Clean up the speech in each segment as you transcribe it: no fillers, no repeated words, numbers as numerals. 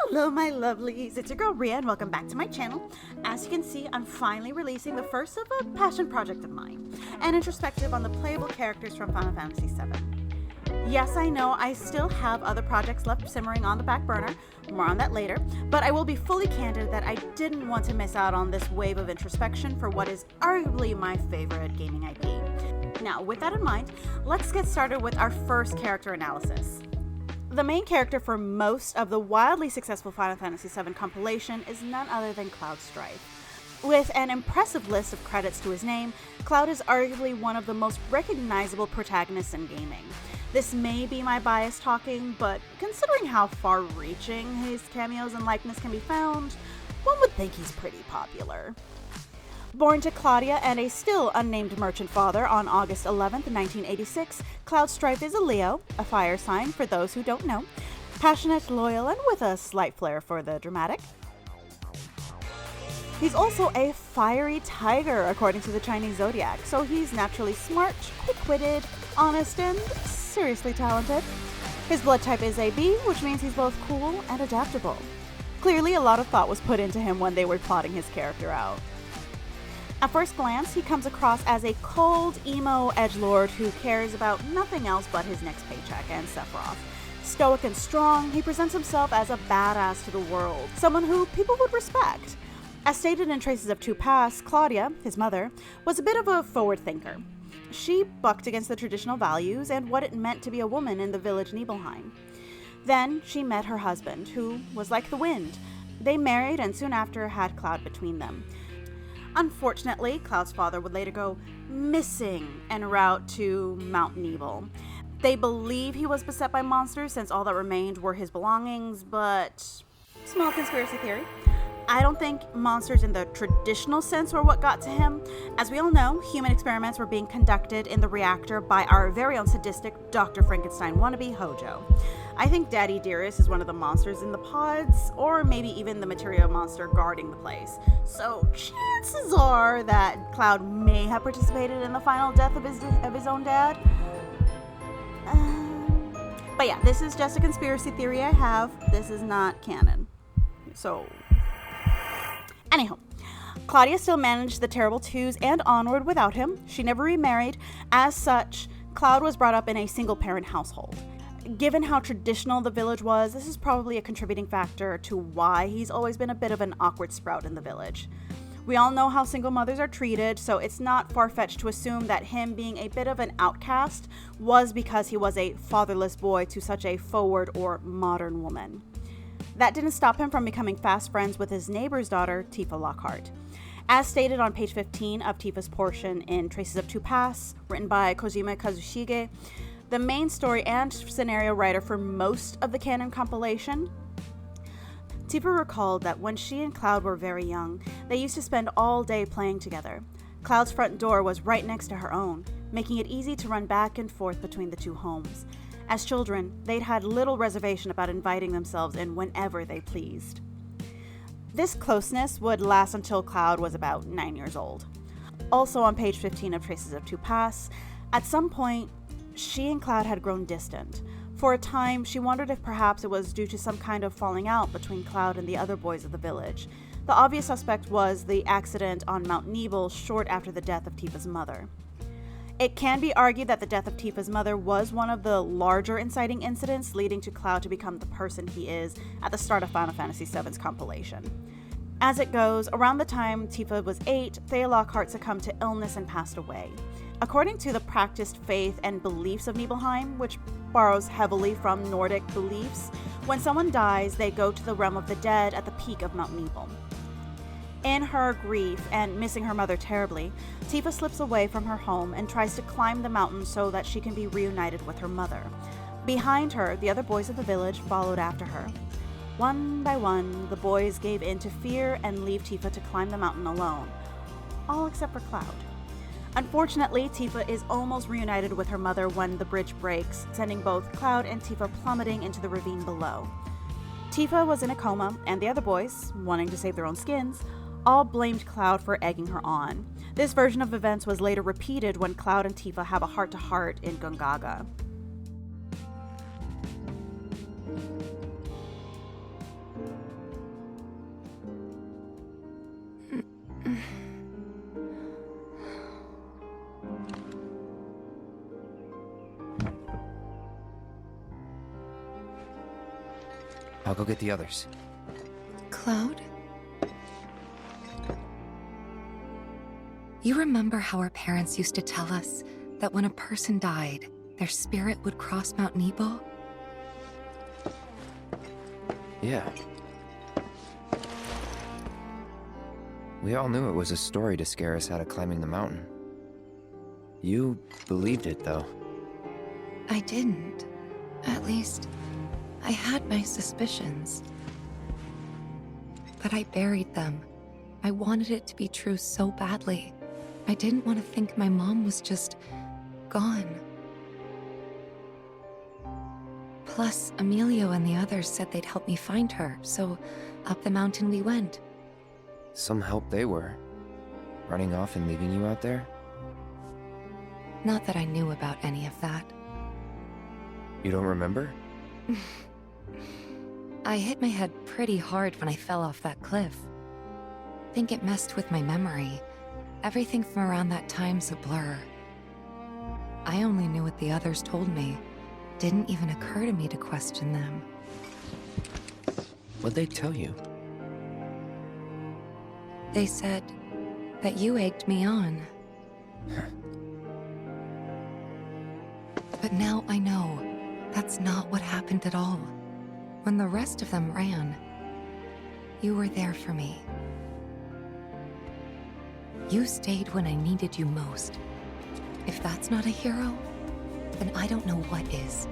Hello my lovelies, it's your girl Rhea and welcome back to my channel. As you can see, I'm finally releasing the first of a passion project of mine, an introspective on the playable characters from Final Fantasy VII. Yes, I know I still have other projects left simmering on the back burner, more on that later, but I will be fully candid that I didn't want to miss out on this wave of introspection for what is arguably my favorite gaming IP. Now, with that in mind, let's get started with our first character analysis. The main character for most of the wildly successful Final Fantasy VII compilation is none other than Cloud Strife. With an impressive list of credits to his name, Cloud is arguably one of the most recognizable protagonists in gaming. This may be my bias talking, but considering how far-reaching his cameos and likeness can be found, one would think he's pretty popular. Born to Claudia and a still unnamed merchant father on August 11, 1986, Cloud Strife is a Leo, a fire sign for those who don't know, passionate, loyal, and with a slight flair for the dramatic. He's also a fiery tiger according to the Chinese zodiac, so he's naturally smart, quick-witted, honest, and seriously talented. His blood type is AB, which means he's both cool and adaptable. Clearly a lot of thought was put into him when they were plotting his character out. At first glance, he comes across as a cold, emo edgelord who cares about nothing else but his next paycheck and Sephiroth. Stoic and strong, he presents himself as a badass to the world, someone who people would respect. As stated in Traces of Two Paths, Claudia, his mother, was a bit of a forward thinker. She bucked against the traditional values and what it meant to be a woman in the village Nibelheim. Then she met her husband, who was like the wind. They married and soon after had Cloud between them. Unfortunately, Cloud's father would later go missing en route to Mount Nibel. They believe he was beset by monsters since all that remained were his belongings, but small conspiracy theory. I don't think monsters in the traditional sense were what got to him. As we all know, human experiments were being conducted in the reactor by our very own sadistic Dr. Frankenstein wannabe Hojo. I think Daddy Dearest is one of the monsters in the pods, or maybe even the materia monster guarding the place. So chances are that Cloud may have participated in the final death of his own dad. But yeah, this is just a conspiracy theory I have. This is not canon. So anyhow, Claudia still managed the terrible twos and onward without him. She never remarried. As such, Cloud was brought up in a single-parent household. Given how traditional the village was, this is probably a contributing factor to why he's always been a bit of an awkward sprout in the village. We all know how single mothers are treated, so it's not far-fetched to assume that him being a bit of an outcast was because he was a fatherless boy to such a forward or modern woman. That didn't stop him from becoming fast friends with his neighbor's daughter, Tifa Lockhart. As stated on page 15 of Tifa's portion in Traces of Two Paths, written by Kojima Kazushige, the main story and scenario writer for most of the canon compilation, Tifa recalled that when she and Cloud were very young, they used to spend all day playing together. Cloud's front door was right next to her own, making it easy to run back and forth between the two homes. As children, they'd had little reservation about inviting themselves in whenever they pleased. This closeness would last until Cloud was about 9 years old. Also on page 15 of Traces of Two Paths, at some point, she and Cloud had grown distant. For a time, she wondered if perhaps it was due to some kind of falling out between Cloud and the other boys of the village. The obvious suspect was the accident on Mount Nibel short after the death of Tifa's mother. It can be argued that the death of Tifa's mother was one of the larger inciting incidents leading to Cloud to become the person he is at the start of Final Fantasy VII's compilation. As it goes, around the time Tifa was 8, Thea Lockhart succumbed to illness and passed away. According to the practiced faith and beliefs of Nibelheim, which borrows heavily from Nordic beliefs, when someone dies, they go to the realm of the dead at the peak of Mount Nibel. In her grief and missing her mother terribly, Tifa slips away from her home and tries to climb the mountain so that she can be reunited with her mother. Behind her, the other boys of the village followed after her. One by one, the boys gave in to fear and leave Tifa to climb the mountain alone, all except for Cloud. Unfortunately, Tifa is almost reunited with her mother when the bridge breaks, sending both Cloud and Tifa plummeting into the ravine below. Tifa was in a coma, and the other boys, wanting to save their own skins, all blamed Cloud for egging her on. This version of events was later repeated when Cloud and Tifa have a heart-to-heart in Gongaga. I'll go get the others. Cloud? You remember how our parents used to tell us that when a person died, their spirit would cross Mount Nebo? Yeah. We all knew it was a story to scare us out of climbing the mountain. You believed it, though. I didn't. At least, I had my suspicions. But I buried them. I wanted it to be true so badly. I didn't want to think my mom was just gone. Plus, Emilio and the others said they'd help me find her, so up the mountain we went. Some help they were. Running off and leaving you out there? Not that I knew about any of that. You don't remember? I hit my head pretty hard when I fell off that cliff. Think it messed with my memory. Everything from around that time's a blur. I only knew what the others told me. Didn't even occur to me to question them. What'd they tell you? They said that you egged me on. But now I know that's not what happened at all. When the rest of them ran, you were there for me. You stayed when I needed you most. If that's not a hero, then I don't know what is.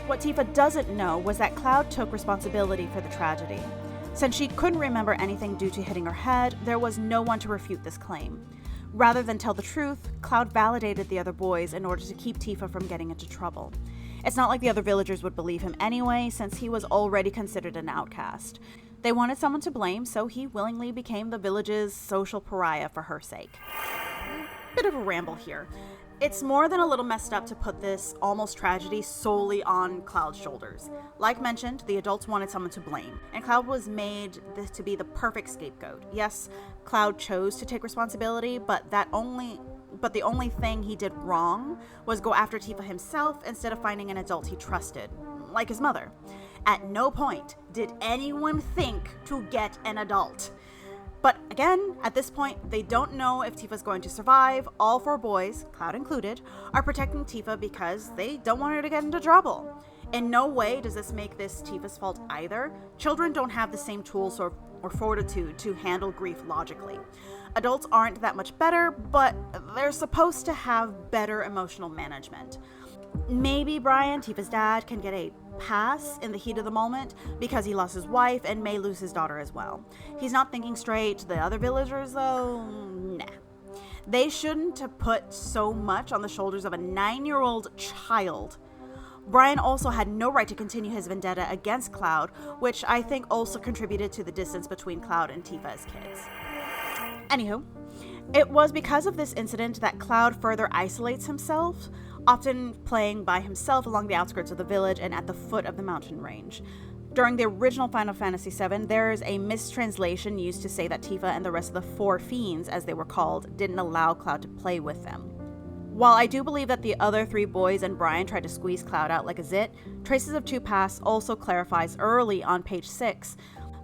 What Tifa doesn't know was that Cloud took responsibility for the tragedy. Since she couldn't remember anything due to hitting her head, there was no one to refute this claim. Rather than tell the truth, Cloud validated the other boys in order to keep Tifa from getting into trouble. It's not like the other villagers would believe him anyway, since he was already considered an outcast. They wanted someone to blame, so he willingly became the village's social pariah for her sake. Bit of a ramble here. It's more than a little messed up to put this almost tragedy solely on Cloud's shoulders. Like mentioned, the adults wanted someone to blame, and Cloud was made to be the perfect scapegoat. Yes, Cloud chose to take responsibility, but the only thing he did wrong was go after Tifa himself instead of finding an adult he trusted, like his mother. At no point did anyone think to get an adult. But again, at this point, they don't know if Tifa's going to survive. All 4 boys, Cloud included, are protecting Tifa because they don't want her to get into trouble. In no way does this make this Tifa's fault either. Children don't have the same tools or fortitude to handle grief logically. Adults aren't that much better, but they're supposed to have better emotional management. Maybe Brian, Tifa's dad, can get a pass in the heat of the moment because he lost his wife and may lose his daughter as well. He's not thinking straight. The other villagers, though, nah. They shouldn't have put so much on the shoulders of a 9-year-old child. Brian also had no right to continue his vendetta against Cloud, which I think also contributed to the distance between Cloud and Tifa as kids. Anywho, it was because of this incident that Cloud further isolates himself, often playing by himself along the outskirts of the village and at the foot of the mountain range. During the original Final Fantasy VII, there is a mistranslation used to say that Tifa and the rest of the 4 fiends, as they were called, didn't allow Cloud to play with them. While I do believe that the other 3 boys and Brian tried to squeeze Cloud out like a zit, Traces of Two Paths also clarifies early on page 6.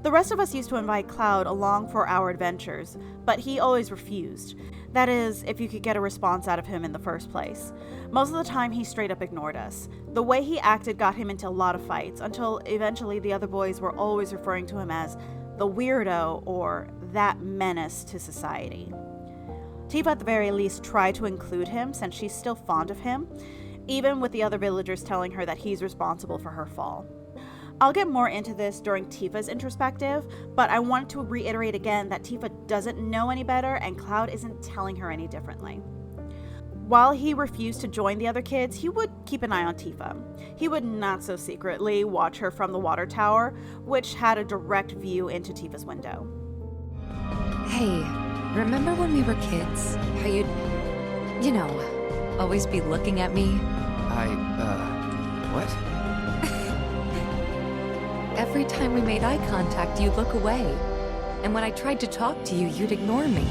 The rest of us used to invite Cloud along for our adventures, but he always refused. That is, if you could get a response out of him in the first place. Most of the time, he straight up ignored us. The way he acted got him into a lot of fights, until eventually the other boys were always referring to him as the weirdo or that menace to society. Tifa at the very least tried to include him since she's still fond of him, even with the other villagers telling her that he's responsible for her fall. I'll get more into this during Tifa's introspective, but I wanted to reiterate again that Tifa doesn't know any better and Cloud isn't telling her any differently. While he refused to join the other kids, he would keep an eye on Tifa. He would not so secretly watch her from the water tower, which had a direct view into Tifa's window. Hey, remember when we were kids? How you'd, always be looking at me? What? Every time we made eye contact, you'd look away. And when I tried to talk to you, you'd ignore me.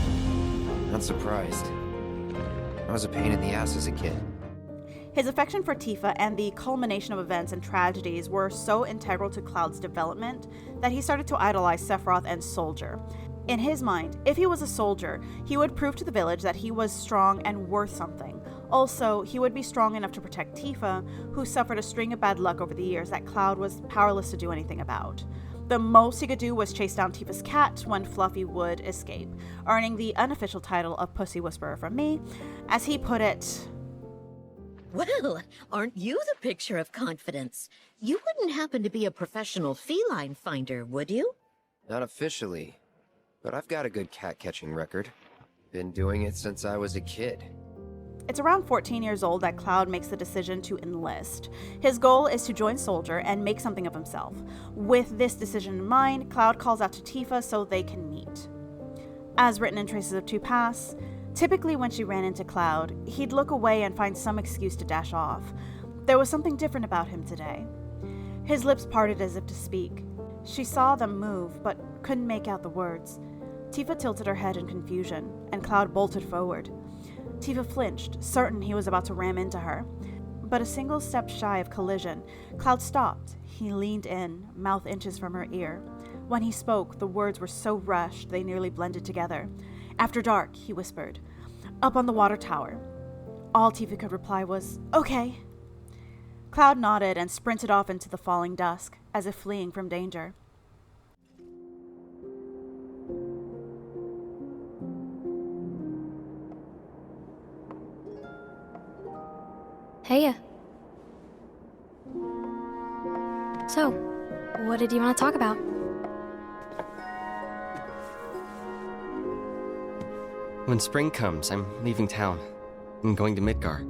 Not surprised. I was a pain in the ass as a kid. His affection for Tifa and the culmination of events and tragedies were so integral to Cloud's development that he started to idolize Sephiroth and Soldier. In his mind, if he was a soldier, he would prove to the village that he was strong and worth something. Also, he would be strong enough to protect Tifa, who suffered a string of bad luck over the years that Cloud was powerless to do anything about. The most he could do was chase down Tifa's cat when Fluffy would escape, earning the unofficial title of Pussy Whisperer from me. As he put it, "Well, aren't you the picture of confidence? You wouldn't happen to be a professional feline finder, would you?" Not officially, but I've got a good cat-catching record. Been doing it since I was a kid. It's around 14 years old that Cloud makes the decision to enlist. His goal is to join Soldier and make something of himself. With this decision in mind, Cloud calls out to Tifa so they can meet. As written in Traces of Two Paths, typically when she ran into Cloud, he'd look away and find some excuse to dash off. There was something different about him today. His lips parted as if to speak. She saw them move, but couldn't make out the words. Tifa tilted her head in confusion, and Cloud bolted forward. Tifa flinched, certain he was about to ram into her. But a single step shy of collision, Cloud stopped. He leaned in, mouth inches from her ear. When he spoke, the words were so rushed they nearly blended together. "After dark," he whispered. "Up on the water tower." All Tifa could reply was, "Okay." Cloud nodded and sprinted off into the falling dusk, as if fleeing from danger. Heya. So, what did you want to talk about? When spring comes, I'm leaving town. I'm going to Midgar.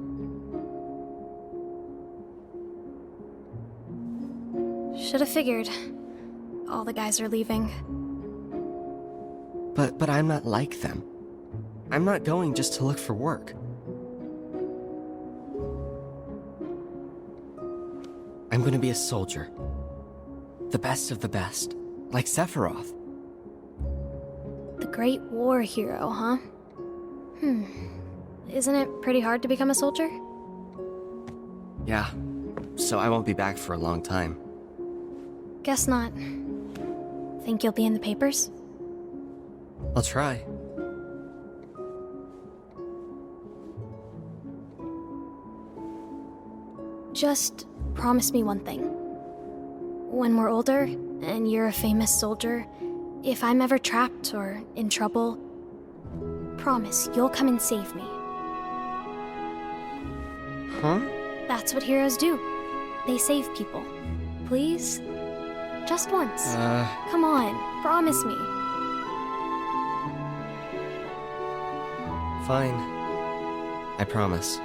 Should have figured. All the guys are leaving. But I'm not like them. I'm not going just to look for work. I'm going to be a soldier. The best of the best. Like Sephiroth. The Great War hero, huh? Isn't it pretty hard to become a soldier? Yeah. So I won't be back for a long time. Guess not. Think you'll be in the papers? I'll try. Just promise me one thing. When we're older, and you're a famous soldier, if I'm ever trapped or in trouble, promise you'll come and save me. Huh? That's what heroes do. They save people. Please? Just once. Come on, promise me. Fine. I promise.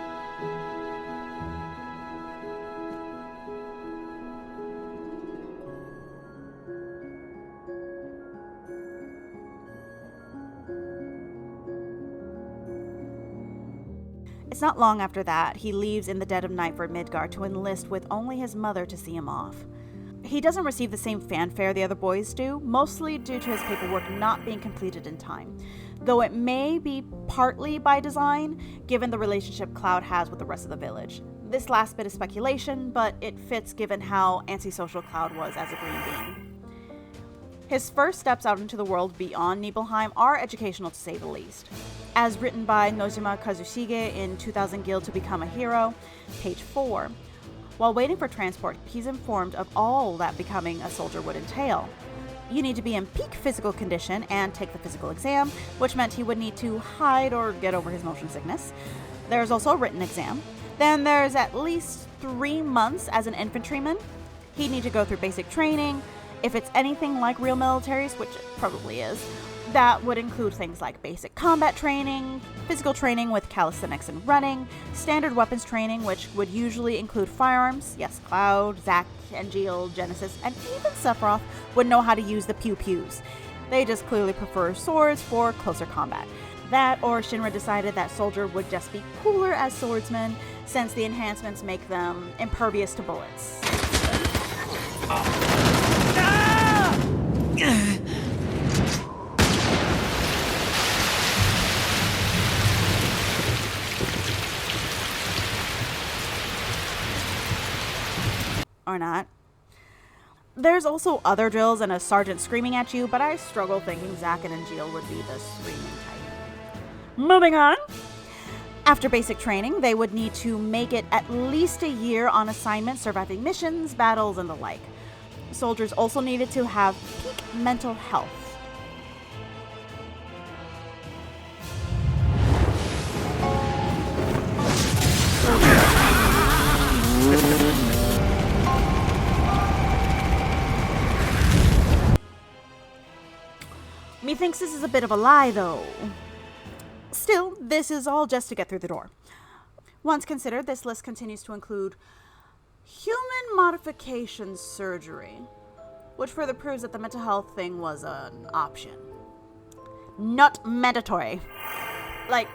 It's not long after that, he leaves in the dead of night for Midgar to enlist with only his mother to see him off. He doesn't receive the same fanfare the other boys do, mostly due to his paperwork not being completed in time, though it may be partly by design, given the relationship Cloud has with the rest of the village. This last bit is speculation, but it fits given how antisocial Cloud was as a green bean. His first steps out into the world beyond Nibelheim are educational to say the least. As written by Nojima Kazushige in 2000 Guild to Become a Hero, page 4, while waiting for transport, he's informed of all that becoming a soldier would entail. You need to be in peak physical condition and take the physical exam, which meant he would need to hide or get over his motion sickness. There's also a written exam. Then there's at least 3 months as an infantryman. He'd need to go through basic training. If it's anything like real militaries, which it probably is, that would include things like basic combat training, physical training with calisthenics and running, standard weapons training, which would usually include firearms. Yes, Cloud, Zack, Engil, Genesis, and even Sephiroth would know how to use the pew-pews. They just clearly prefer swords for closer combat. That, or ShinRa decided that Soldier would just be cooler as swordsmen, since the enhancements make them impervious to bullets. why not? There's also other drills and a sergeant screaming at you, but I struggle thinking Zack and Angeal would be the screaming type. Moving on. After basic training, they would need to make it at least a year on assignment, surviving missions, battles, and the like. Soldiers also needed to have peak mental health. Methinks this is a bit of a lie, though. Still, this is all just to get through the door. Once considered, this list continues to include human modification surgery, which further proves that the mental health thing was an option. Not mandatory. Like,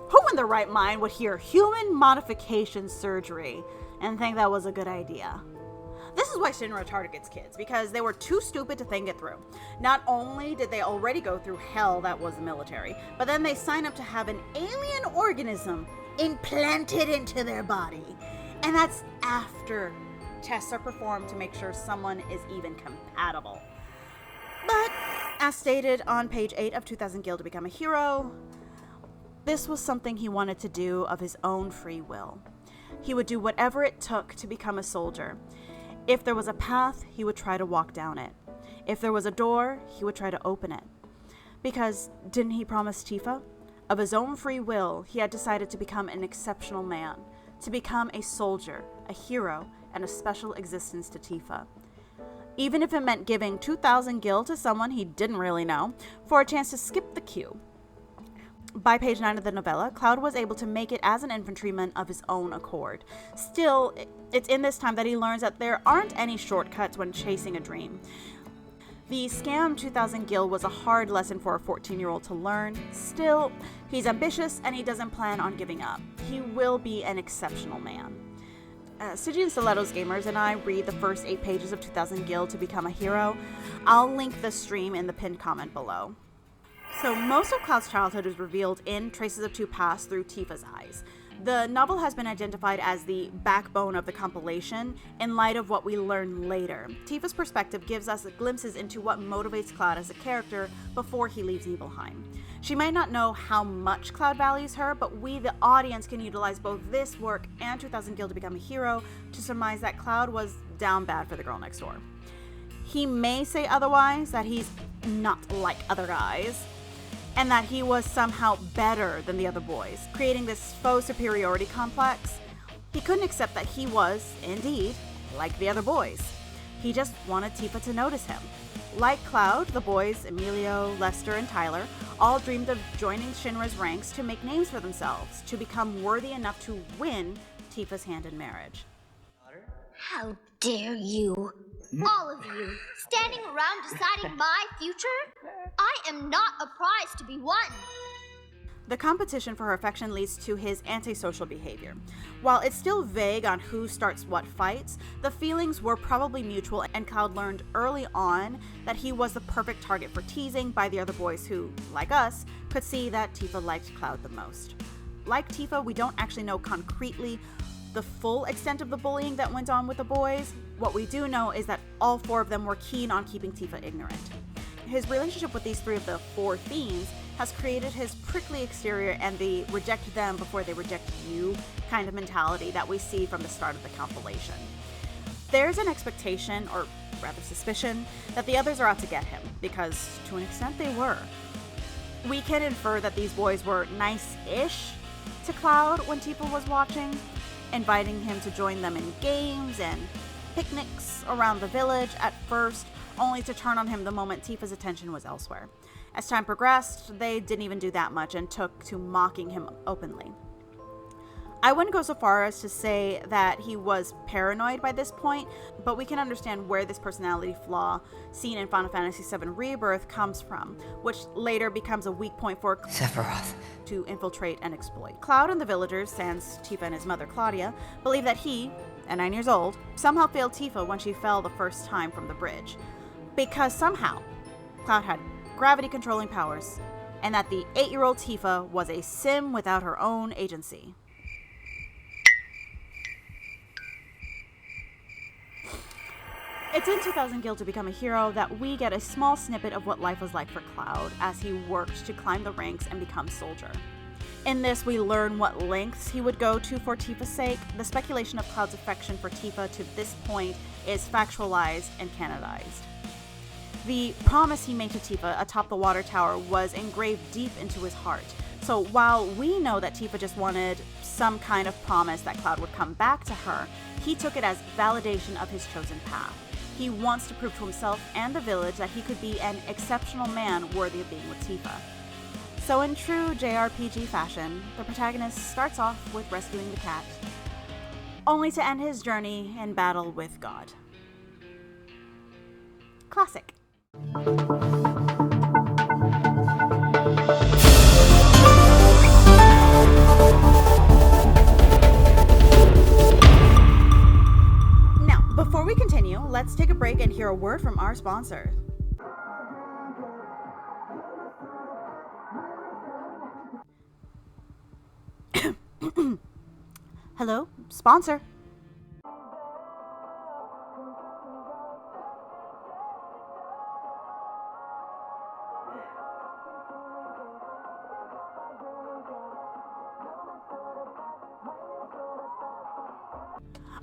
who in their right mind would hear human modification surgery and think that was a good idea? This is why ShinRa targets kids, because they were too stupid to think it through. Not only did they already go through hell that was the military, but then they sign up to have an alien organism implanted into their body. And that's after tests are performed to make sure someone is even compatible. But, as stated on page 8 of 2000 Guild to Become a Hero, this was something he wanted to do of his own free will. He would do whatever it took to become a soldier. If there was a path, he would try to walk down it. If there was a door, he would try to open it. Because didn't he promise Tifa? Of his own free will, he had decided to become an exceptional man, to become a soldier, a hero, and a special existence to Tifa. Even if it meant giving 2,000 gil to someone he didn't really know, for a chance to skip the queue. By page 9 of the novella, Cloud was able to make it as an infantryman of his own accord. Still, it's in this time that he learns that there aren't any shortcuts when chasing a dream. The scam 2000 gil was a hard lesson for a 14-year-old to learn. Still, he's ambitious and he doesn't plan on giving up. He will be an exceptional man. Sigi and Stilettos Gamers and I read the first 8 pages of 2000 gil to become a hero. I'll link the stream in the pinned comment below. So most of Cloud's childhood is revealed in Traces of Two Paths through Tifa's eyes. The novel has been identified as the backbone of the compilation in light of what we learn later. Tifa's perspective gives us glimpses into what motivates Cloud as a character before he leaves Nibelheim. She might not know how much Cloud values her, but we, the audience, can utilize both this work and 2000 Guild to Become a Hero to surmise that Cloud was down bad for the girl next door. He may say otherwise, that he's not like other guys, and that he was somehow better than the other boys, creating this faux superiority complex. He couldn't accept that he was, indeed, like the other boys. He just wanted Tifa to notice him. Like Cloud, the boys, Emilio, Lester, and Tyler, all dreamed of joining Shinra's ranks to make names for themselves, to become worthy enough to win Tifa's hand in marriage. How dare you? All of you, standing around deciding my future? I am not a prize to be won. The competition for her affection leads to his antisocial behavior. While it's still vague on who starts what fights, the feelings were probably mutual, and Cloud learned early on that he was the perfect target for teasing by the other boys who, like us, could see that Tifa liked Cloud the most. Like Tifa, we don't actually know concretely the full extent of the bullying that went on with the boys. What we do know is that all 4 of them were keen on keeping Tifa ignorant. His relationship with these 3 of the 4 fiends has created his prickly exterior and the reject them before they reject you kind of mentality that we see from the start of the compilation. There's an expectation, or rather suspicion, that the others are out to get him, because to an extent they were. We can infer that these boys were nice-ish to Cloud when Tifa was watching, inviting him to join them in games and picnics around the village at first, only to turn on him the moment Tifa's attention was elsewhere. As time progressed, they didn't even do that much and took to mocking him openly. I wouldn't go so far as to say that he was paranoid by this point, but we can understand where this personality flaw seen in Final Fantasy VII Rebirth comes from, which later becomes a weak point for Sephiroth to infiltrate and exploit. Cloud and the villagers, sans Tifa and his mother Claudia, believe that he, at 9 years old, somehow failed Tifa when she fell the first time from the bridge. Because somehow, Cloud had gravity-controlling powers, and that the 8-year-old Tifa was a sim without her own agency. It's in 2000 Guild to Become a Hero that we get a small snippet of what life was like for Cloud as he worked to climb the ranks and become soldier. In this, we learn what lengths he would go to for Tifa's sake. The speculation of Cloud's affection for Tifa to this point is factualized and canonized. The promise he made to Tifa atop the water tower was engraved deep into his heart. So while we know that Tifa just wanted some kind of promise that Cloud would come back to her, he took it as validation of his chosen path. He wants to prove to himself and the village that he could be an exceptional man worthy of being with Tifa. So in true JRPG fashion, the protagonist starts off with rescuing the cat, only to end his journey in battle with God. Classic. Before we continue, let's take a break and hear a word from our sponsor. Hello, sponsor.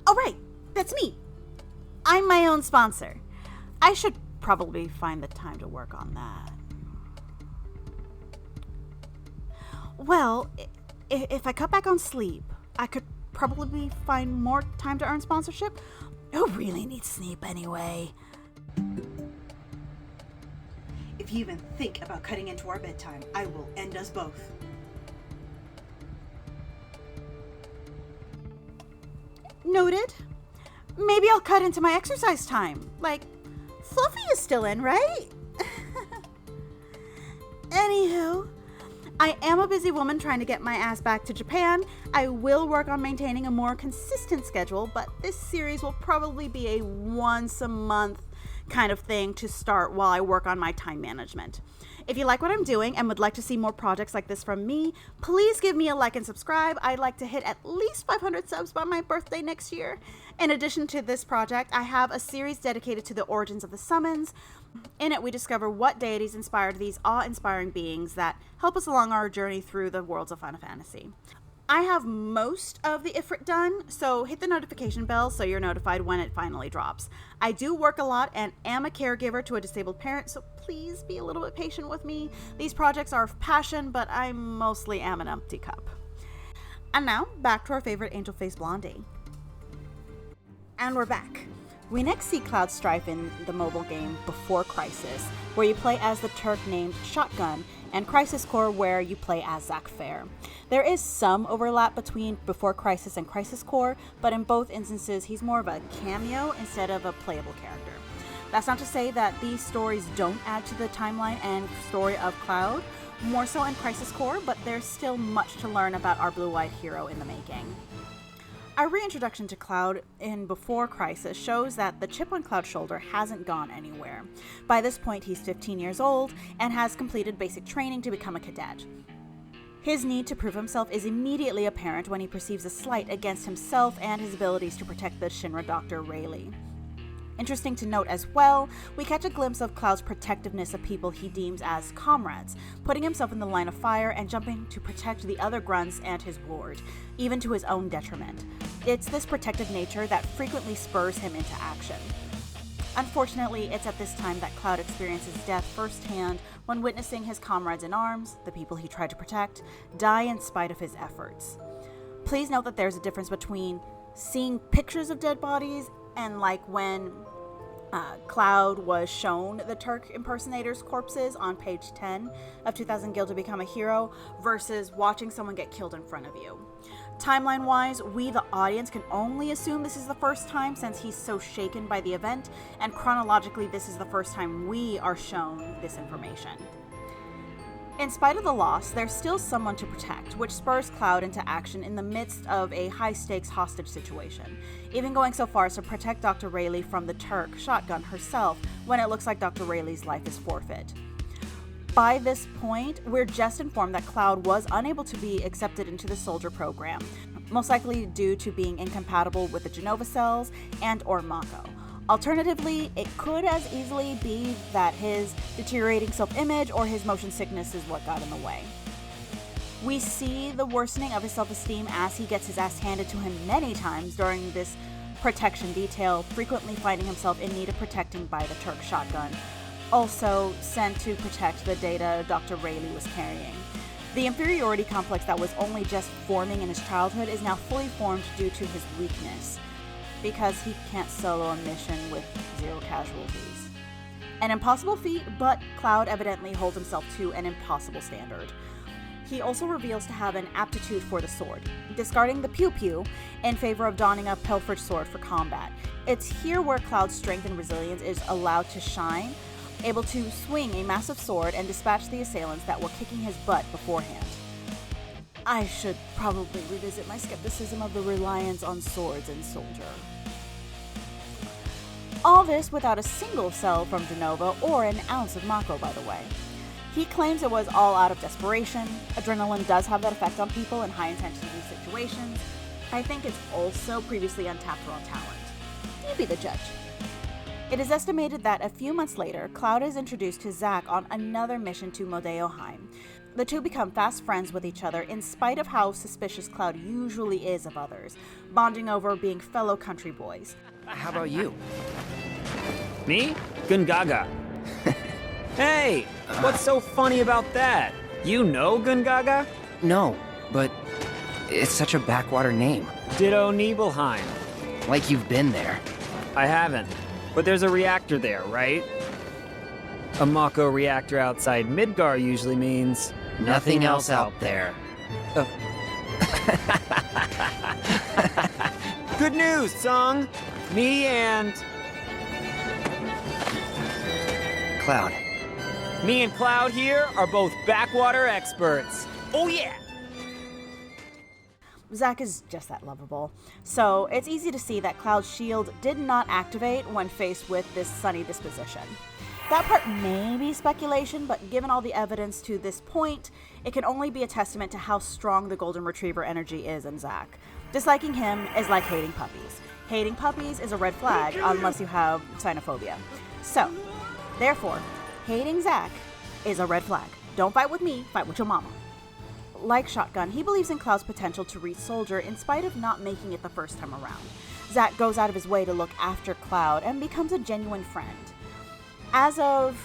All right, that's me. I'm my own sponsor. I should probably find the time to work on that. Well, if I cut back on sleep, I could probably find more time to earn sponsorship. Who really needs sleep anyway? If you even think about cutting into our bedtime, I will end us both. Noted. Maybe I'll cut into my exercise time. Like, Fluffy is still in, right? Anywho, I am a busy woman trying to get my ass back to Japan. I will work on maintaining a more consistent schedule, but this series will probably be a once a month kind of thing to start while I work on my time management. If you like what I'm doing and would like to see more projects like this from me, please give me a like and subscribe. I'd like to hit at least 500 subs by my birthday next year. In addition to this project, I have a series dedicated to the origins of the summons. In it, we discover what deities inspired these awe-inspiring beings that help us along our journey through the worlds of Final Fantasy. I have most of the Ifrit done, so hit the notification bell so you're notified when it finally drops. I do work a lot and am a caregiver to a disabled parent, so please be a little bit patient with me. These projects are of passion, but I mostly am an empty cup. And now, back to our favorite angel face blondie. And we're back. We next see Cloud Strife in the mobile game Before Crisis, where you play as the Turk named Shotgun, and Crisis Core, where you play as Zack. There is some overlap between Before Crisis and Crisis Core, but in both instances, he's more of a cameo instead of a playable character. That's not to say that these stories don't add to the timeline and story of Cloud, more so in Crisis Core, but there's still much to learn about our blue-eyed hero in the making. Our reintroduction to Cloud in Before Crisis shows that the chip on Cloud's shoulder hasn't gone anywhere. By this point, he's 15 years old and has completed basic training to become a cadet. His need to prove himself is immediately apparent when he perceives a slight against himself and his abilities to protect the ShinRa Dr. Rayleigh. Interesting to note as well, we catch a glimpse of Cloud's protectiveness of people he deems as comrades, putting himself in the line of fire and jumping to protect the other grunts and his ward, even to his own detriment. It's this protective nature that frequently spurs him into action. Unfortunately, it's at this time that Cloud experiences death firsthand when witnessing his comrades in arms, the people he tried to protect, die in spite of his efforts. Please note that there's a difference between seeing pictures of dead bodies and like when Cloud was shown the Turk impersonator's corpses on page 10 of 2000 Guild to Become a Hero versus watching someone get killed in front of you. Timeline-wise, we, the audience, can only assume this is the first time since he's so shaken by the event, and chronologically this is the first time we are shown this information. In spite of the loss, there's still someone to protect, which spurs Cloud into action in the midst of a high-stakes hostage situation, even going so far as to protect Dr. Rayleigh from the Turk Shotgun herself when it looks like Dr. Rayleigh's life is forfeit. By this point, we're just informed that Cloud was unable to be accepted into the soldier program, most likely due to being incompatible with the Genova cells and or Mako. Alternatively, it could as easily be that his deteriorating self-image or his motion sickness is what got in the way. We see the worsening of his self-esteem as he gets his ass handed to him many times during this protection detail, frequently finding himself in need of protecting by the Turk shotgun, also sent to protect the data Dr. Rayleigh was carrying. The inferiority complex that was only just forming in his childhood is now fully formed due to his weakness, because he can't solo a mission with 0 casualties. An impossible feat, but Cloud evidently holds himself to an impossible standard. He also reveals to have an aptitude for the sword, discarding the pew-pew in favor of donning a pilfered sword for combat. It's here where Cloud's strength and resilience is allowed to shine, able to swing a massive sword and dispatch the assailants that were kicking his butt beforehand. I should probably revisit my skepticism of the reliance on swords in Soldier. All this without a single cell from Genova or an ounce of Mako, by the way. He claims it was all out of desperation. Adrenaline does have that effect on people in high-intensity situations. I think it's also previously untapped raw talent. You be the judge. It is estimated that a few months later, Cloud is introduced to Zack on another mission to Nibelheim. The two become fast friends with each other in spite of how suspicious Cloud usually is of others, bonding over being fellow country boys. How about you? Me? Gongaga. Hey, what's so funny about that? You know Gongaga? No, but it's such a backwater name. Ditto Nibelheim. Like you've been there. I haven't, but there's a reactor there, right? A Mako reactor outside Midgar usually means... Nothing else out there. Good news, Song! Me and... Cloud. Me and Cloud here are both backwater experts. Oh yeah! Zack is just that lovable. So it's easy to see that Cloud's shield did not activate when faced with this sunny disposition. That part may be speculation, but given all the evidence to this point, it can only be a testament to how strong the Golden Retriever energy is in Zack. Disliking him is like hating puppies. Hating puppies is a red flag unless you have xenophobia. So, therefore, hating Zack is a red flag. Don't fight with me, fight with your mama. Like Shotgun, he believes in Cloud's potential to reach Soldier in spite of not making it the first time around. Zack goes out of his way to look after Cloud and becomes a genuine friend. As of...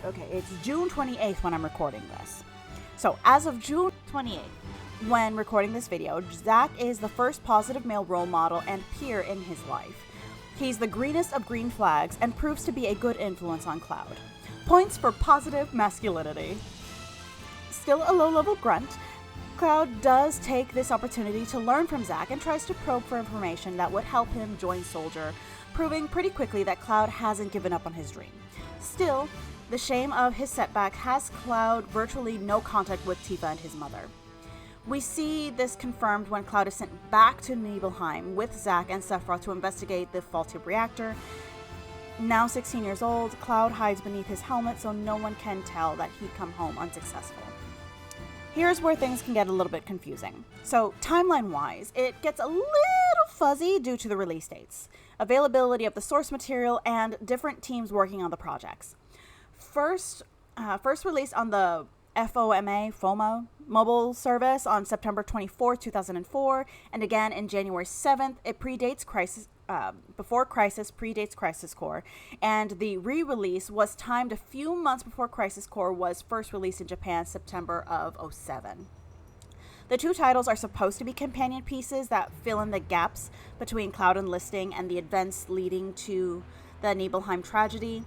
Okay, it's June 28th when I'm recording this. So, as of June 28th, when recording this video, Zack is the first positive male role model and peer in his life. He's the greenest of green flags and proves to be a good influence on Cloud. Points for positive masculinity. Still a low-level grunt, Cloud does take this opportunity to learn from Zack and tries to probe for information that would help him join Soldier, proving pretty quickly that Cloud hasn't given up on his dream. Still, the shame of his setback has Cloud virtually no contact with Tifa and his mother. We see this confirmed when Cloud is sent back to Nibelheim with Zack and ShinRa to investigate the faulty reactor. Now 16 years old, Cloud hides beneath his helmet so no one can tell that he'd come home unsuccessful. Here's where things can get a little bit confusing. So, timeline-wise, it gets a little fuzzy due to the release dates, availability of the source material, and different teams working on the projects. First released on the FOMA mobile service on September 24, 2004, and again in January 7th. It predates Crisis, before Crisis predates Crisis Core, and the re-release was timed a few months before Crisis Core was first released in Japan, September of 2007. The two titles are supposed to be companion pieces that fill in the gaps between Cloud enlisting and the events leading to the Nibelheim Tragedy.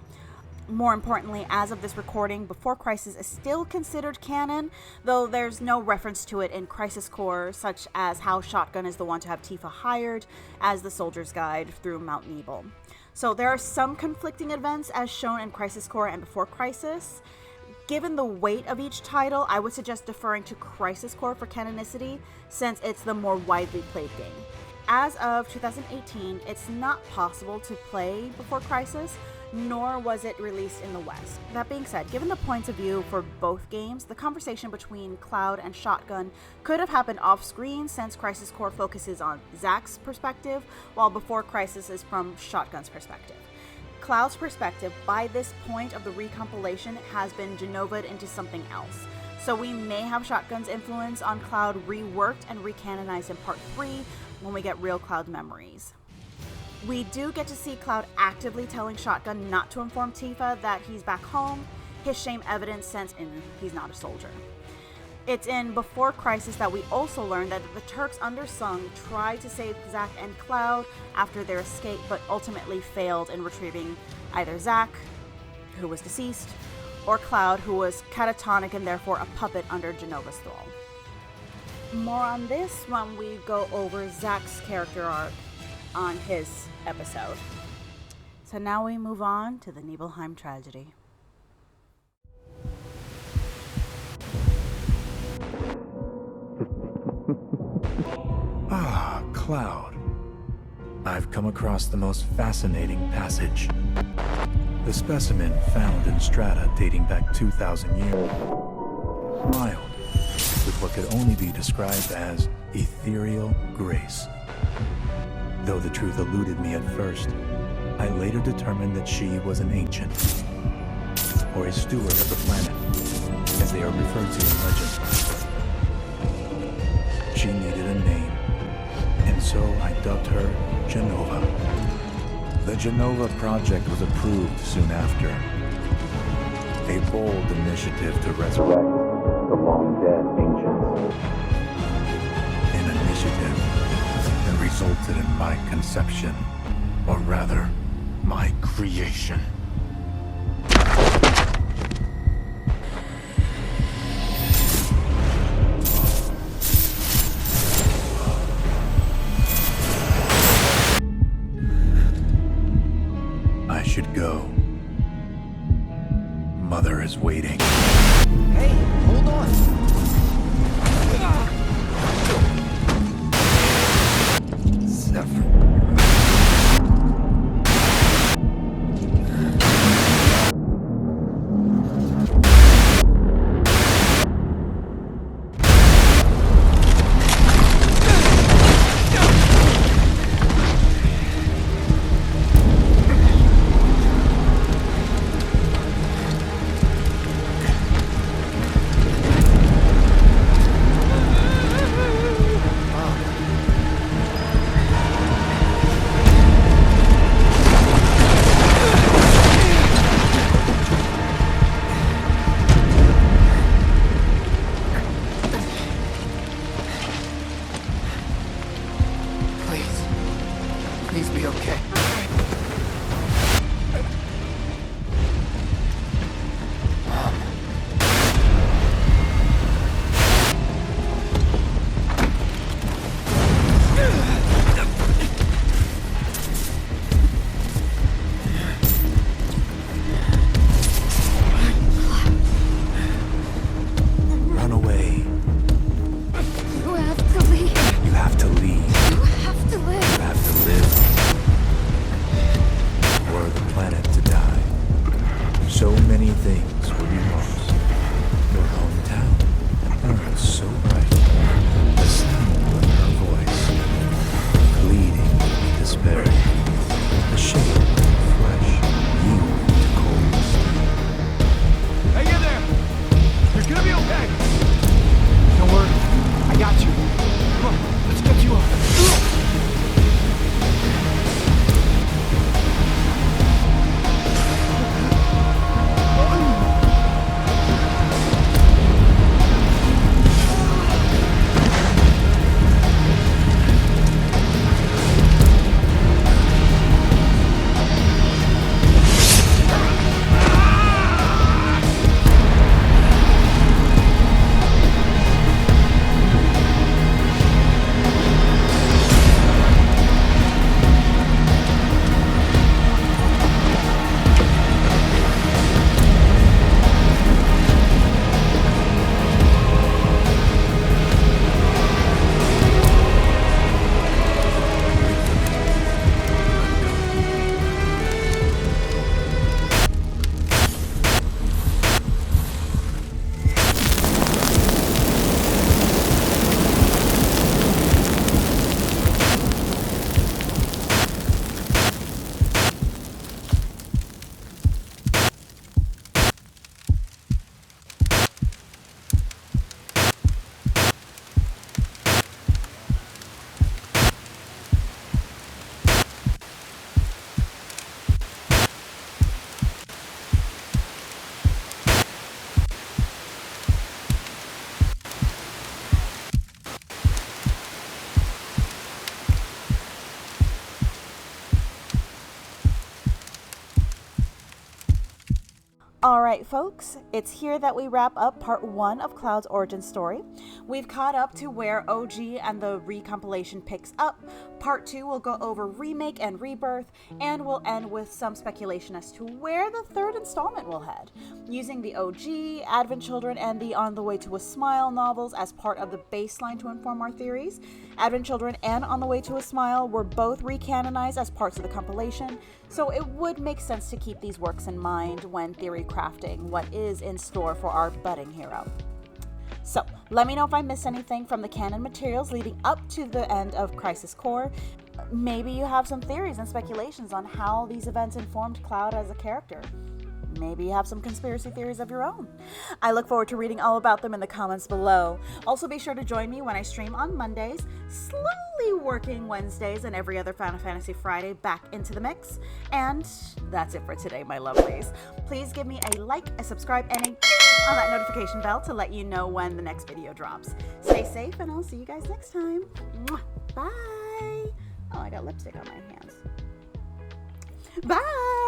More importantly, as of this recording, Before Crisis is still considered canon, though there's no reference to it in Crisis Core, such as how Shotgun is the one to have Tifa hired as the soldier's guide through Mount Nibel. So there are some conflicting events as shown in Crisis Core and Before Crisis. Given the weight of each title, I would suggest deferring to Crisis Core for canonicity, since it's the more widely played game. As of 2018, it's not possible to play Before Crisis, nor was it released in the West. That being said, given the points of view for both games, the conversation between Cloud and Shotgun could have happened off-screen since Crisis Core focuses on Zack's perspective, while Before Crisis is from Shotgun's perspective. Cloud's perspective, by this point of the recompilation, has been Genova'd into something else. So we may have Shotgun's influence on Cloud reworked and recanonized in Part 3 when we get real Cloud memories. We do get to see Cloud actively telling Shotgun not to inform Tifa that he's back home, his shame evident since he's not a soldier. It's in Before Crisis that we also learn that the Turks undersung tried to save Zack and Cloud after their escape, but ultimately failed in retrieving either Zack, who was deceased, or Cloud, who was catatonic and therefore a puppet under Genova's thrall. More on this when we go over Zack's character arc on his episode. So now we move on to the Nibelheim Tragedy. Ah, Cloud. I've come across the most fascinating passage. The specimen found in strata dating back 2,000 years. Mild, with what could only be described as ethereal grace. Though the truth eluded me at first, I later determined that she was an ancient, or a steward of the planet, as they are referred to in legend. She needed a name, and so I dubbed her Genova. The Genova project was approved soon after. A bold initiative to resurrect the long-dead ancients. An initiative that resulted in my conception, or rather, my creation. I should go. Mother is waiting. Hey, hold on! Zephyr. Please be okay. Run away. You have to leave. You have to leave. You have to live. You have to live. For the planet to die. So many things will be lost. Your hometown. Earth so bright. The sound of her voice. Bleeding, despairing. The shape of flesh. You to cold steel. Hey, you there! You're gonna be okay! Don't worry, I got you. Come on, let's get you up. Alright folks, it's here that we wrap up part 1 of Cloud's origin story. We've caught up to where OG and the recompilation picks up. Part 2 will go over remake and rebirth, and we'll end with some speculation as to where the third installment will head, using the OG, Advent Children, and the On the Way to a Smile novels as part of the baseline to inform our theories. Advent Children and On the Way to a Smile were both recanonized as parts of the compilation, so it would make sense to keep these works in mind when theory crafting what is in store for our budding hero. So, let me know if I missed anything from the canon materials leading up to the end of Crisis Core. Maybe you have some theories and speculations on how these events informed Cloud as a character. Maybe you have some conspiracy theories of your own. I look forward to reading all about them in the comments below. Also be sure to join me when I stream on Mondays, slowly working Wednesdays and every other Final Fantasy Friday back into the mix. And that's it for today, my lovelies. Please give me a like, a subscribe, and a ding on that notification bell to let you know when the next video drops. Stay safe, and I'll see you guys next time. Mwah. Bye! Oh, I got lipstick on my hands. Bye!